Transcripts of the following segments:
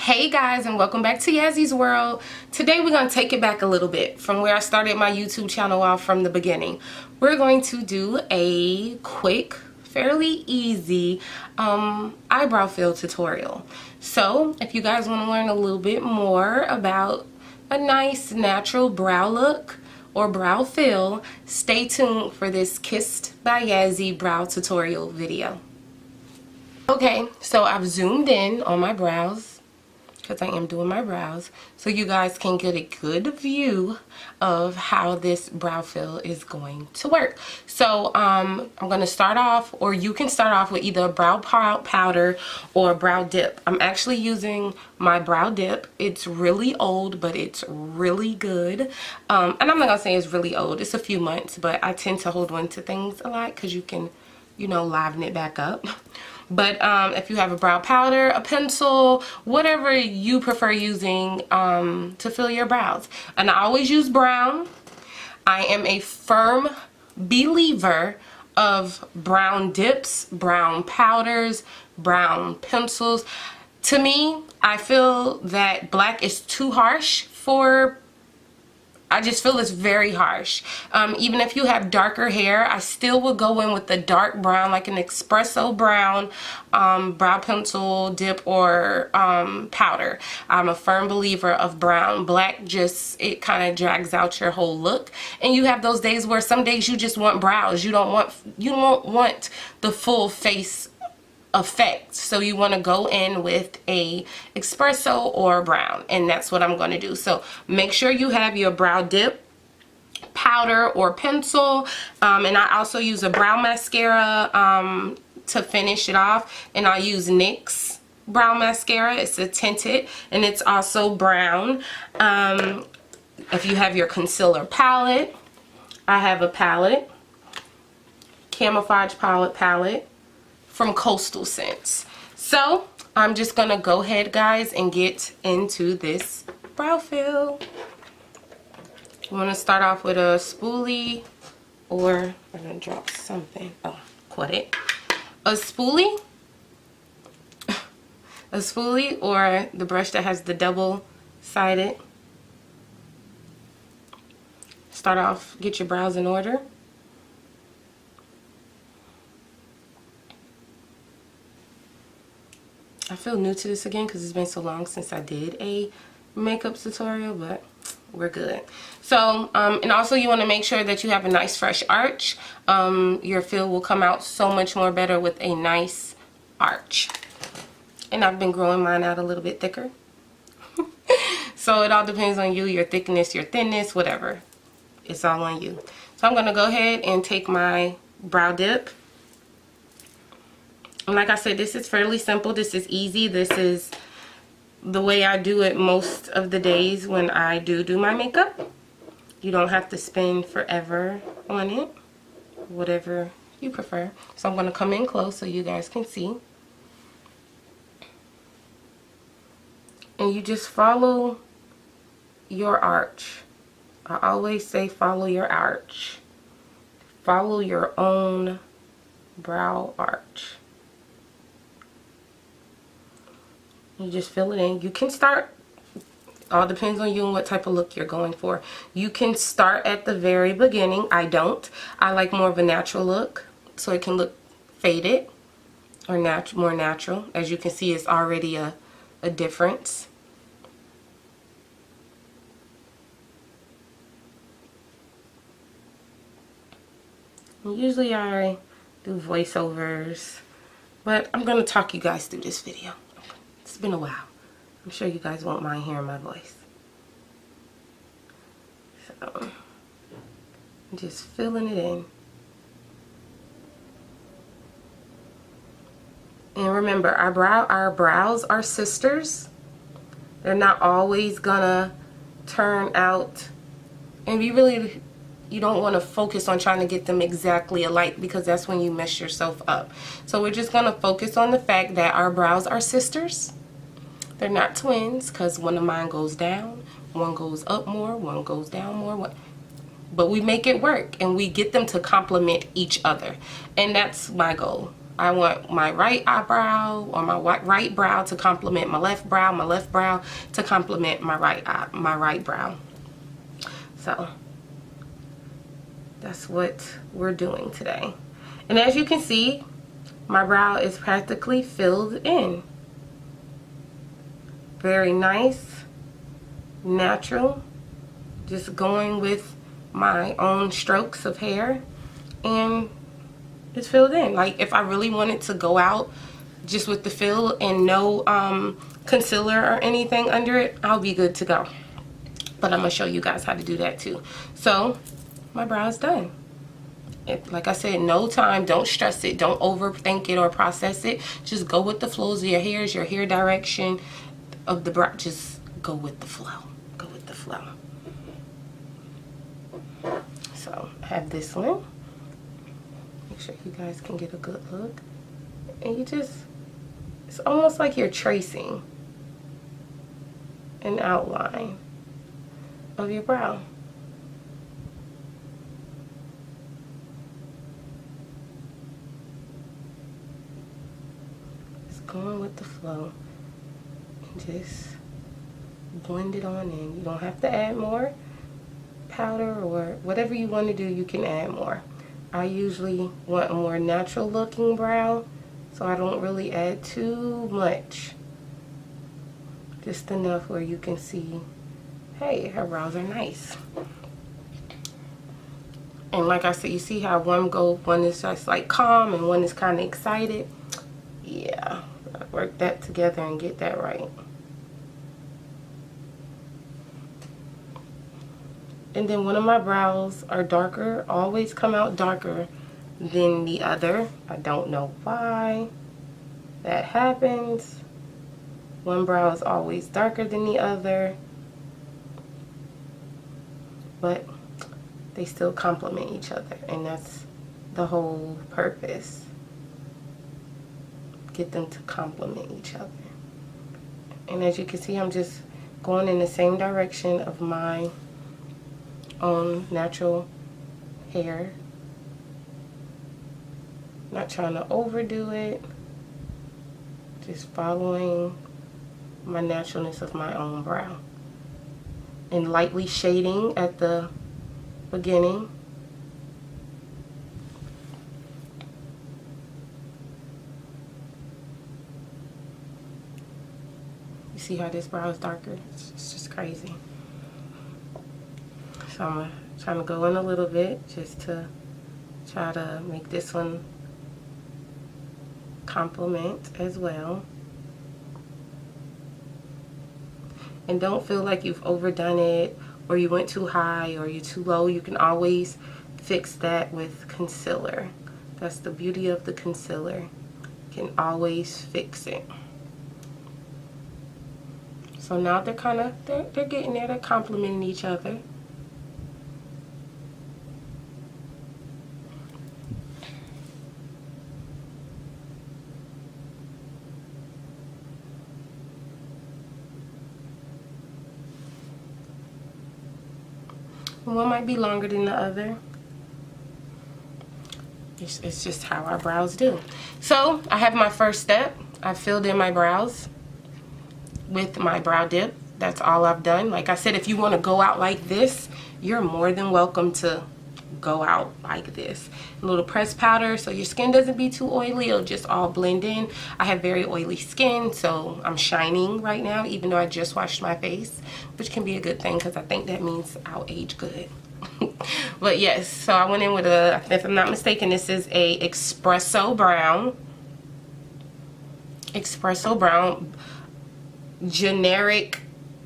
Hey guys, and welcome back to Yazzy's World. Today we're going to take it back a little bit from where I started my YouTube channel off from the beginning. We're going to do a quick, fairly easy eyebrow fill tutorial. So if you guys want to learn a little bit more about a nice natural brow look or brow fill, stay tuned for this Kissed by Yazzy brow tutorial video. Okay, so I've zoomed in on my brows because I am doing my brows so you guys can get a good view of how this brow fill is going to work. So I'm going to start off, or you can start off with either a brow powder or a brow dip. I'm actually using my brow dip. It's really old, but it's really good. And I'm not going to say it's really old. It's a few months, but I tend to hold on to things a lot because you can, you know, liven it back up. But if you have a brow powder, a pencil, whatever you prefer using to fill your brows. And I always use brown. I am a firm believer of brown dips, brown powders, brown pencils. To me, I feel that black is too harsh for, I just feel it's very harsh. Even if you have darker hair, I still would go in with the dark brown, like an espresso brown brow pencil, dip, or powder. I'm a firm believer of brown. Black just, it kind of drags out your whole look. And you have those days where some days you just want brows. You don't want the full face effect, so you want to go in with a espresso or brown, and that's what I'm going to do. So make sure you have your brow dip, powder, or pencil, and I also use a brow mascara to finish it off, and I use NYX brow mascara. It's a tinted and it's also brown. If you have your concealer palette, I have a palette, Camouflage Palette from Coastal Scents. So I'm just gonna go ahead, guys, and get into this brow fill. I'm gonna start off with a spoolie, or I'm gonna drop something. Oh, caught it. A spoolie, or the brush that has the double-sided. Start off, get your brows in order. I feel new to this again because it's been so long since I did a makeup tutorial, but we're good. So, and also you want to make sure that you have a nice fresh arch. Your fill will come out so much more better with a nice arch. And I've been growing mine out a little bit thicker. So it all depends on you, your thickness, your thinness, whatever. It's all on you. So I'm going to go ahead and take my brow dip. And like I said, this is fairly simple. This is easy. This is the way I do it most of the days when I do my makeup. You don't have to spend forever on it. Whatever you prefer. So I'm going to come in close so you guys can see. And you just follow your arch. I always say follow your arch. Follow your own brow arch. You just fill it in. You can start, all depends on you and what type of look you're going for. You can start at the very beginning. I don't. I like more of a natural look, so it can look faded or more natural. As you can see, it's already a difference. And usually I do voiceovers, but I'm going to talk you guys through this video. It's been a while. I'm sure you guys won't mind hearing my voice. So, I'm just filling it in. And remember, our brows are sisters. They're not always gonna turn out, and you don't want to focus on trying to get them exactly alike, because that's when you mess yourself up. So we're just gonna focus on the fact that our brows are sisters. They're not twins, because one of mine goes down, one goes up more, one goes down more. But we make it work, and we get them to complement each other. And that's my goal. I want my right eyebrow or my right brow to complement my left brow to complement my right brow. So that's what we're doing today. And as you can see, my brow is practically filled in. Very nice, natural, just going with my own strokes of hair, and it's filled in. Like if I really wanted to go out just with the fill and no concealer or anything under it, I'll be good to go. But I'm gonna show you guys how to do that too. So my brow is done. Like I said, no time, don't stress it, don't overthink it or process it. Just go with the flows of your hairs, your hair direction of the brow. Just go with the flow. Go with the flow. So I have this one. Make sure you guys can get a good look. And you just, it's almost like you're tracing an outline of your brow. Just going with the flow and just blend it on in. You don't have to add more powder or whatever you want to do, you can add more. I usually want a more natural looking brow, so I don't really add too much. Just enough where you can see, hey, her brows are nice. And like I said, you see how one is just like calm and one is kind of excited. Yeah, work that together and get that right. And then one of my brows are darker, always come out darker than the other. I don't know why that happens. One brow is always darker than the other, but they still complement each other, and that's the whole purpose. Get them to complement each other. And as you can see, I'm just going in the same direction of my own natural hair. Not trying to overdo it, just following my naturalness of my own brow, and lightly shading at the beginning. You see how this brow is darker? It's just crazy. So I'm trying to go in a little bit just to try to make this one complement as well. And don't feel like you've overdone it or you went too high or you're too low. You can always fix that with concealer. That's the beauty of the concealer. You can always fix it. So now they're getting there, they're complementing each other. One might be longer than the other. It's just how our brows do. So I have my first step. I filled in my brows with my brow dip. That's all I've done. Like I said, if you want to go out like this, you're more than welcome to go out like this. A little pressed powder so your skin doesn't be too oily. It'll just all blend in. I have very oily skin, so I'm shining right now, even though I just washed my face, which can be a good thing because I think that means I'll age good. But yes, so I went in with a, if I'm not mistaken, this is a espresso brown. Espresso brown, generic,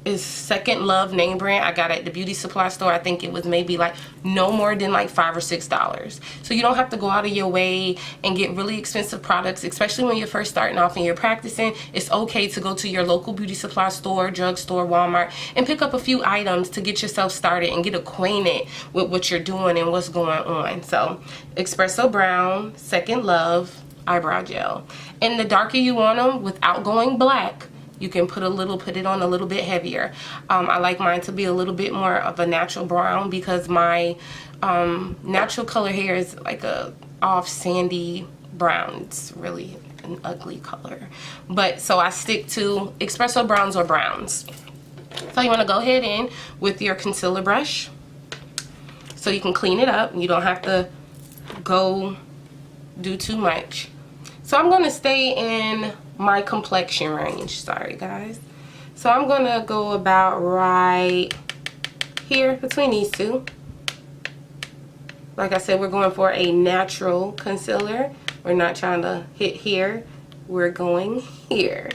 is Second Love name brand. I got it at the beauty supply store. I think it was maybe like no more than like $5 or $6. So you don't have to go out of your way and get really expensive products, especially when you're first starting off and you're practicing. It's okay to go to your local beauty supply store, drugstore, Walmart, and pick up a few items to get yourself started and get acquainted with what you're doing and what's going on. So espresso brown, Second Love eyebrow gel. And the darker you want them without going black, you can put it on a little bit heavier. I like mine to be a little bit more of a natural brown because my natural color hair is like a off sandy brown. It's really an ugly color. But so I stick to espresso browns or browns. So you want to go ahead in with your concealer brush so you can clean it up. You don't have to go do too much. So I'm going to stay in my complexion range. Sorry guys. So I'm going to go about right here between these two. Like I said, we're going for a natural concealer. We're not trying to hit here. We're going here.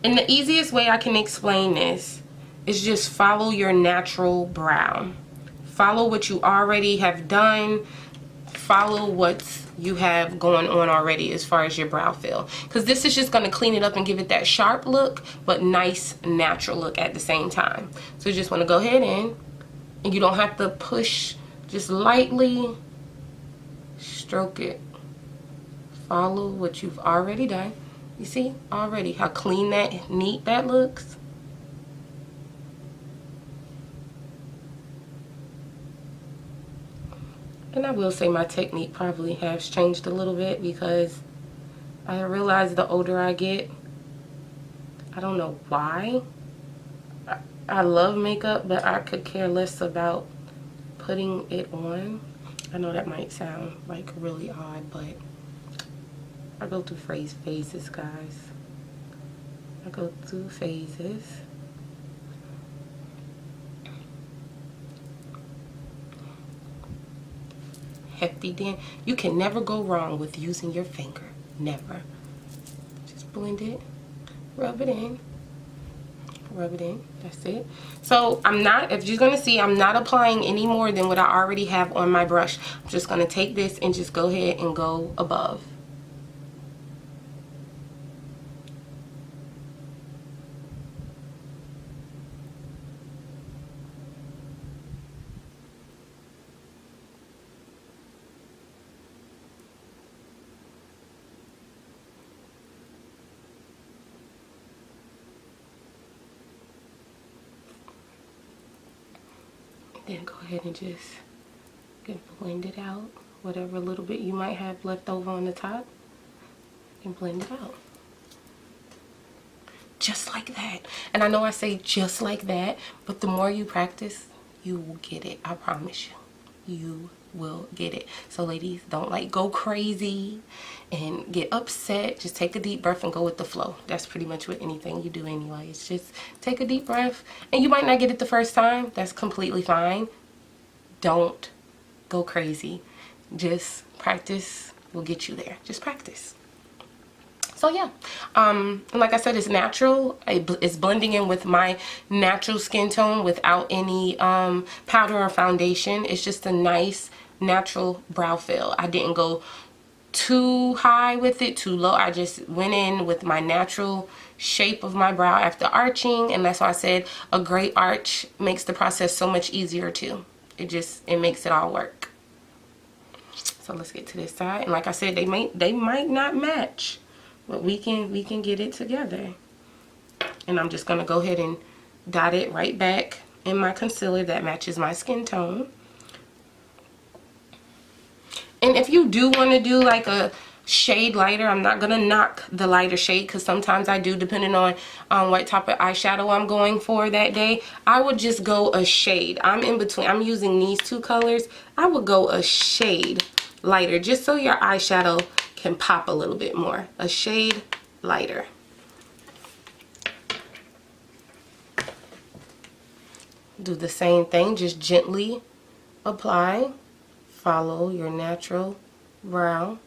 And the easiest way I can explain this is just follow your natural brow. Follow what you already have done. Follow what you have going on already as far as your brow feel. Because this is just going to clean it up and give it that sharp look, but nice natural look at the same time. So you just want to go ahead in. And you don't have to push, just lightly stroke it. Follow what you've already done. You see already how clean that, neat that looks. And I will say my technique probably has changed a little bit because I realize the older I get, I don't know why, I love makeup, but I could care less about putting it on. I know that might sound like really odd, but I go through phases, guys. I go through phases. Hefty then. You can never go wrong with using your finger. Never. Just blend it. Rub it in. Rub it in. That's it. So I'm not, if you're going to see, I'm not applying any more than what I already have on my brush. I'm just going to take this and just go ahead and go above. Then go ahead and just blend it out. Whatever little bit you might have left over on the top, and blend it out. Just like that. And I know I say just like that, but the more you practice, you will get it. I promise you. You will get it. So ladies, don't like go crazy and get upset. Just take a deep breath and go with the flow. That's pretty much what anything you do anyway. It's just take a deep breath, and you might not get it the first time. That's completely fine. Don't go crazy. Just practice will get you there. Just practice. So yeah, and like I said, it's natural. It's blending in with my natural skin tone without any powder or foundation. It's just a nice natural brow feel. I didn't go too high with it, too low. I just went in with my natural shape of my brow after arching, and that's why I said a great arch makes the process so much easier too. It makes it all work. So let's get to this side, and like I said, they might not match, but we can get it together. And I'm just gonna go ahead and dot it right back in my concealer that matches my skin tone. And if you do want to do like a shade lighter, I'm not gonna knock the lighter shade, because sometimes I do, depending on what type of eyeshadow I'm going for that day. I would just go a shade. I'm in between. I'm using these two colors. I would go a shade lighter, just so your eyeshadow can pop a little bit more. A shade lighter. Do the same thing, just gently apply. Follow your natural brow.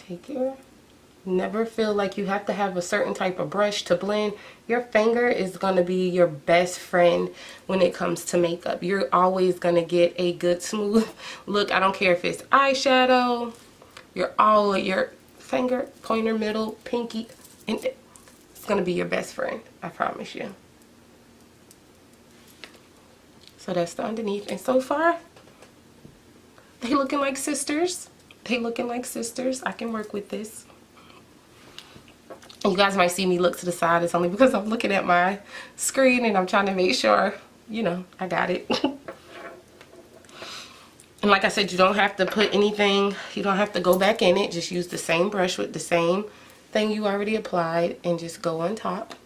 Take your, never feel like you have to have a certain type of brush to blend. Your finger is going to be your best friend when it comes to makeup. You're always going to get a good smooth look. I don't care if it's eyeshadow, your finger, pointer, middle, pinky, and gonna be your best friend, I promise you. So that's the underneath, and so far they looking like sisters. They looking like sisters. I can work with this. And you guys might see me look to the side. It's only because I'm looking at my screen and I'm trying to make sure, you know, I got it. And like I said, you don't have to put anything, you don't have to go back in it. Just use the same brush with the same thing you already applied and just go on top.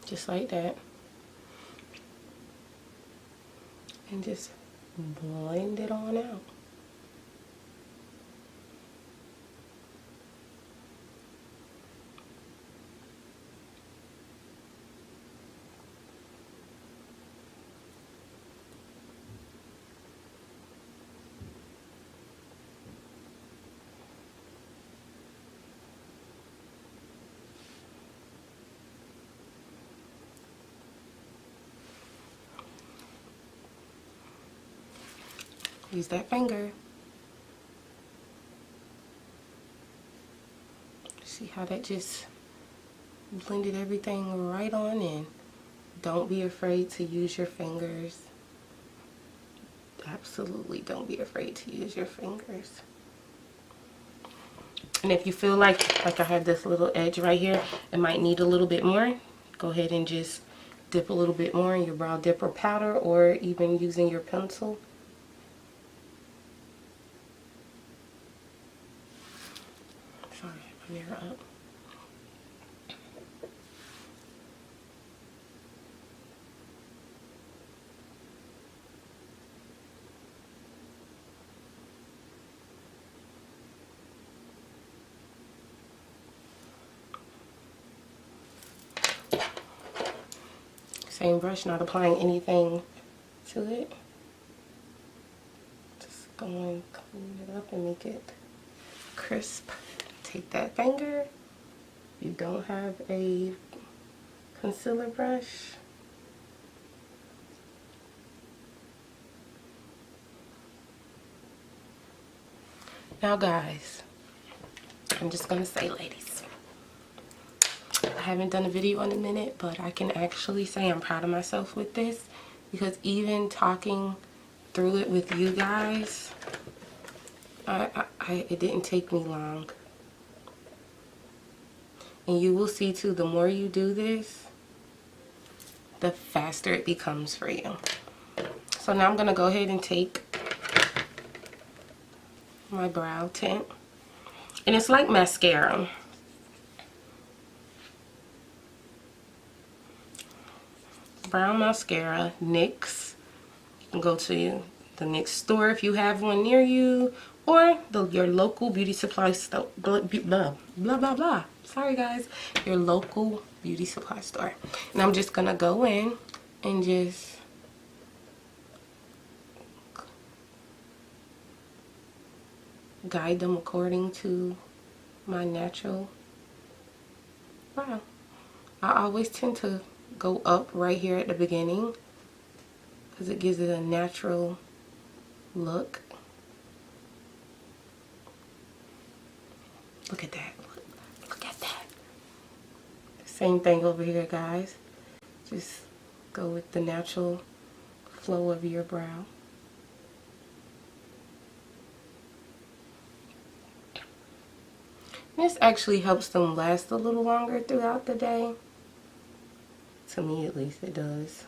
Just like that. And just blend it on out. Use that finger. See how that just blended everything right on in. Don't be afraid to use your fingers. Absolutely don't be afraid to use your fingers. And if you feel like I have this little edge right here, it might need a little bit more, go ahead and just dip a little bit more in your brow dipper powder, or even using your pencil. Sorry, my mirror up. Same brush, not applying anything to it. Just going to clean it up and make it crisp. Take that finger. You don't have a concealer brush. Now guys, I'm just gonna say, ladies, I haven't done a video in a minute, but I can actually say I'm proud of myself with this, because even talking through it with you guys, it didn't take me long. And you will see too, the more you do this, the faster it becomes for you. So now I'm gonna go ahead and take my brow tint, and it's like mascara. Brown mascara, NYX. You can go to the NYX store if you have one near you, or your local beauty supply store. Blah, blah, blah, blah. Sorry guys. Your local beauty supply store. And I'm just gonna go in and just guide them according to my natural brow. I always tend to go up right here at the beginning because it gives it a natural look. Look at that. Look at that. Same thing over here, guys. Just go with the natural flow of your brow. This actually helps them last a little longer throughout the day. To me, at least, it does.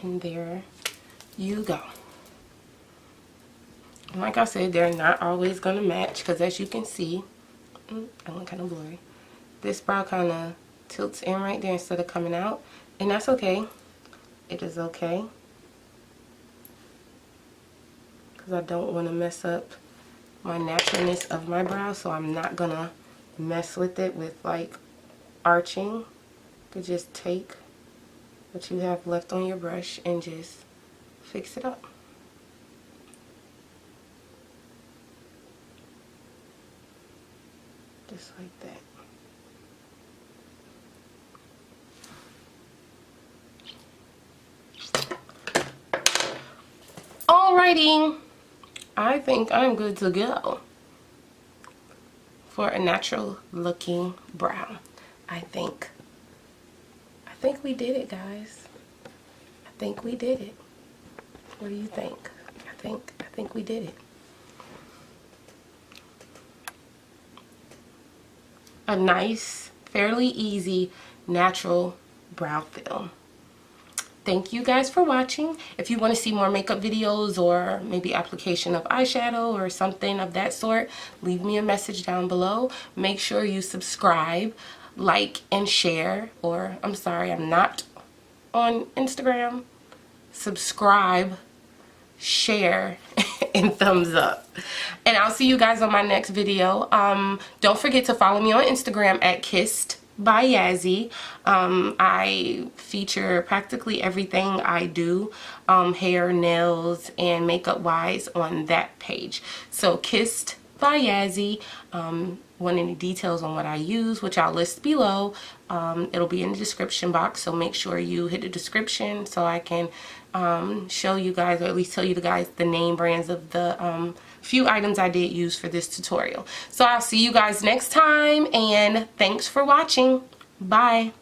And there you go. And like I said, they're not always going to match, because as you can see, that one kind of blurry. This brow kind of tilts in right there instead of coming out. And that's okay. It is okay. Because I don't want to mess up my naturalness of my brow, so I'm not going to mess with it with like arching, you could just take what you have left on your brush and just fix it up. Just like that. Alrighty, I think I'm good to go for a natural looking brow. I think we did it, guys. I think we did it. What do you think? I think we did it. A nice, fairly easy, natural brow film. Thank you guys for watching. If you want to see more makeup videos or maybe application of eyeshadow or something of that sort, leave me a message down below. Make sure you subscribe, like, and share. Or, I'm sorry, I'm not on Instagram. Subscribe, share, and thumbs up. And I'll see you guys on my next video. Don't forget to follow me on Instagram at Kissed by Yazzie. I feature practically everything I do, hair, nails, and makeup wise on that page. So Kissed by Yazzie. Want any details on what I use, which I'll list below, it'll be in the description box, so make sure you hit the description so I can show you guys, or at least tell you guys the name brands of the few items I did use for this tutorial. So I'll see you guys next time, and thanks for watching. Bye.